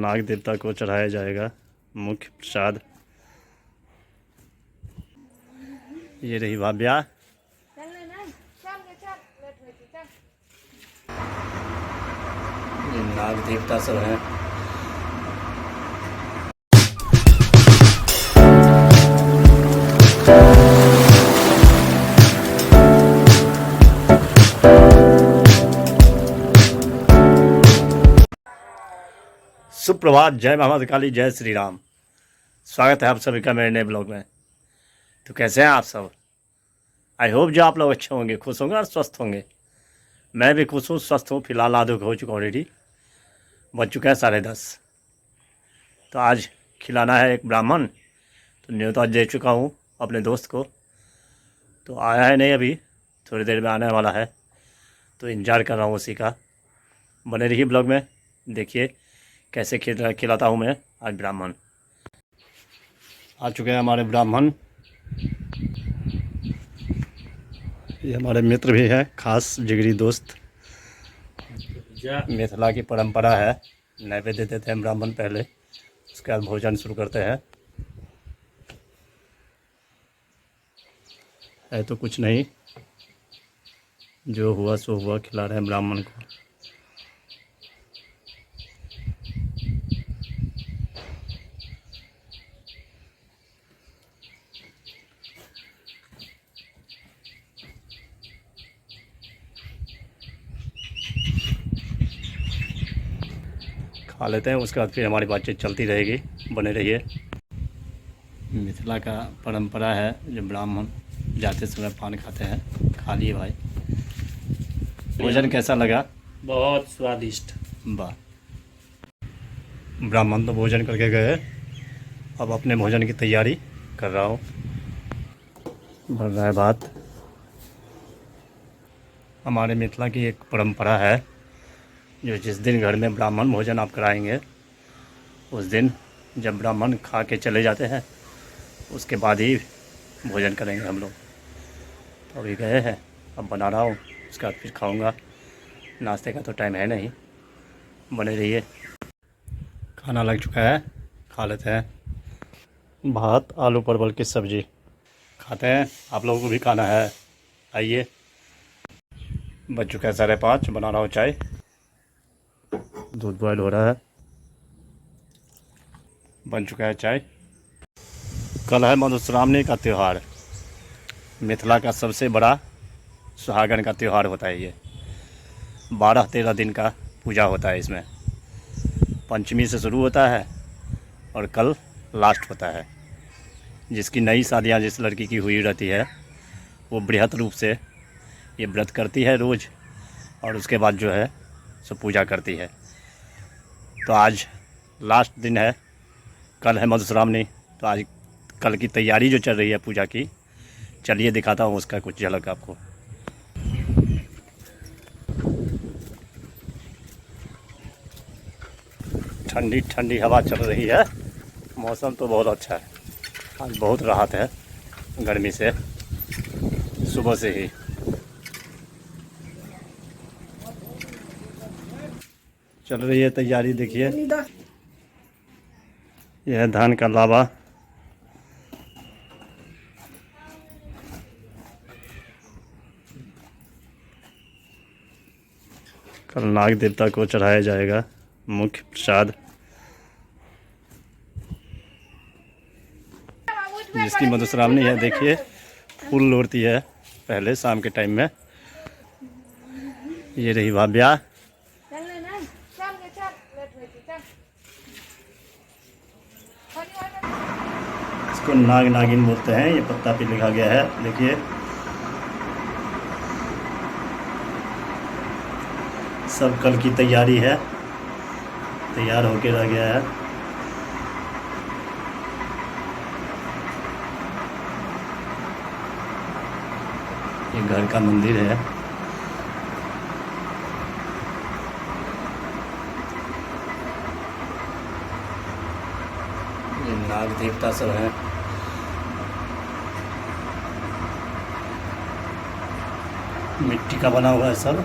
नाग देवता को चढ़ाया जाएगा मुख्य प्रसाद। ये रही भाभ्या। ये नाग देवता सब हैं। सुप्रभात, जय माता काली, जय श्री राम। स्वागत है आप सभी का मेरे नए ब्लॉग में। तो कैसे हैं आप सब? आई होप जो आप लोग अच्छे होंगे, खुश होंगे और स्वस्थ होंगे। मैं भी खुश हूँ, स्वस्थ हूँ। फिलहाल आधो हो चुका ऑलरेडी, बज चुका है 10:30। तो आज खिलाना है एक ब्राह्मण। तो न्योता दे चुका हूँ अपने दोस्त को। तो आया है नहीं, अभी थोड़ी देर में आने वाला है। तो इंतज़ार कर रहा हूँ उसी का। बने रहिए ब्लॉग में, देखिए कैसे खिलाता हूँ मैं आज ब्राह्मण। आ चुके हैं हमारे ब्राह्मण। ये हमारे मित्र भी हैं, खास जिगरी दोस्त। मिथिला की परंपरा है, नैवेद्य देते हैं ब्राह्मण पहले, उसके बाद भोजन शुरू करते हैं। है तो कुछ नहीं, जो हुआ सो हुआ, खिला रहे हैं ब्राह्मण को। खा लेते हैं, उसके बाद फिर हमारी बातचीत चलती रहेगी। बने रहिए। मिथिला का परंपरा है, जो ब्राह्मण जाते समय पान खाते हैं। खा लिए भाई। भोजन कैसा लगा? बहुत स्वादिष्ट। वाह। ब्राह्मण तो भोजन करके गए, अब अपने भोजन की तैयारी कर रहा हूँ। बन रहा है भात। हमारे मिथिला की एक परंपरा है, जो जिस दिन घर में ब्राह्मण भोजन आप कराएंगे, उस दिन जब ब्राह्मण खा के चले जाते हैं, उसके बाद ही भोजन करेंगे हम लोग। तो अभी गए हैं, अब बना रहा हूँ, उसके बाद फिर खाऊंगा। नाश्ते का तो टाइम है नहीं। बने रहिए। खाना लग चुका है, खा लेते हैं। भात आलू परवल की सब्ज़ी खाते हैं। आप लोगों को भी खाना है, आइए। बज चुका है 5:30। बना रहा हूँ चाय, दूध बॉयल हो रहा है। बन चुका है चाय। कल है मधुश्रावणी का त्यौहार। मिथिला का सबसे बड़ा सुहागन का त्यौहार होता है ये। 12-13 दिन का पूजा होता है इसमें। पंचमी से शुरू होता है और कल लास्ट होता है। जिसकी नई शादियाँ जिस लड़की की हुई रहती है, वो बृहत रूप से ये व्रत करती है रोज़, और उसके बाद जो है सो पूजा करती है। तो आज लास्ट दिन है, कल है मधुश्रावणी। तो आज कल की तैयारी जो चल रही है पूजा की, चलिए दिखाता हूँ उसका कुछ झलक आपको। ठंडी ठंडी हवा चल रही है, मौसम तो बहुत अच्छा है। आज बहुत राहत है गर्मी से, सुबह से ही। चल रही है तैयारी, देखिए। यह है धान का लावा। कल नाग देवता को चढ़ाया जाएगा मुख्य प्रसाद। जिसकी मधुश्रावणी है, देखिए फूल लोड़ती है पहले शाम के टाइम में। ये रही भाभ्या। इसको नाग नागिन बोलते हैं, ये पत्ता पे लिखा गया है, देखिए। सब कल की तैयारी है, तैयार होके रह गया है। ये घर का मंदिर है। ये नाग देवता सब हैं। मिट्टी का बना हुआ है सब।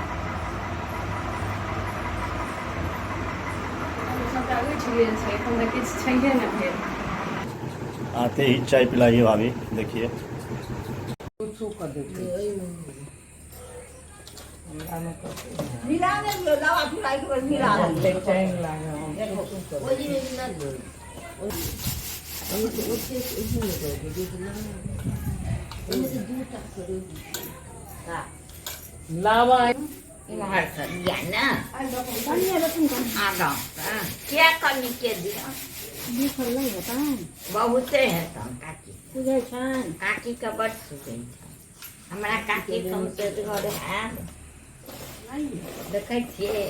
गेल छै एखन तऽ किछु छैहे ने भेल आते ही चाय पिलाइए भाभी देखिए इम्हर से दिया ना आगाँ क्या कमी के दिया बहुते हेतन काकी काकी के बड़ सुनै छै हमरा काकी कम से घर आयल देखै छियै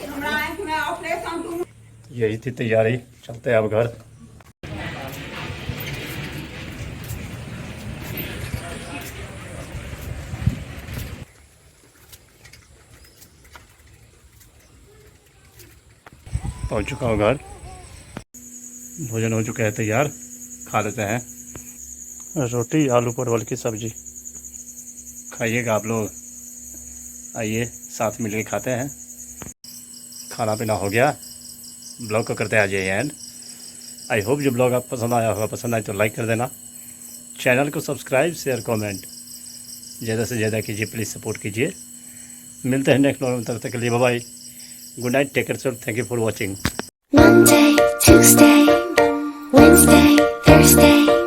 यही थी तैयारी, चलते हैं अब घर। पहुंच चुका हूँ घर, भोजन हो चुका है तैयार, खा लेते हैं। रोटी आलू परवल की सब्जी खाइएगा आप लोग, आइए साथ मिलकर खाते हैं। खाना पीना हो गया, ब्लॉग को करते हैं आज यही एंड। आई होप जो ब्लॉग आप पसंद आया होगा, पसंद आए तो लाइक कर देना, चैनल को सब्सक्राइब शेयर कमेंट ज़्यादा से ज़्यादा कीजिए, प्लीज़ सपोर्ट कीजिए। मिलते हैं नेक्स्ट ब्लॉग में, तब तक के लिए bye bye, good night, take care, thank you for watching. Monday, Tuesday, Wednesday, Thursday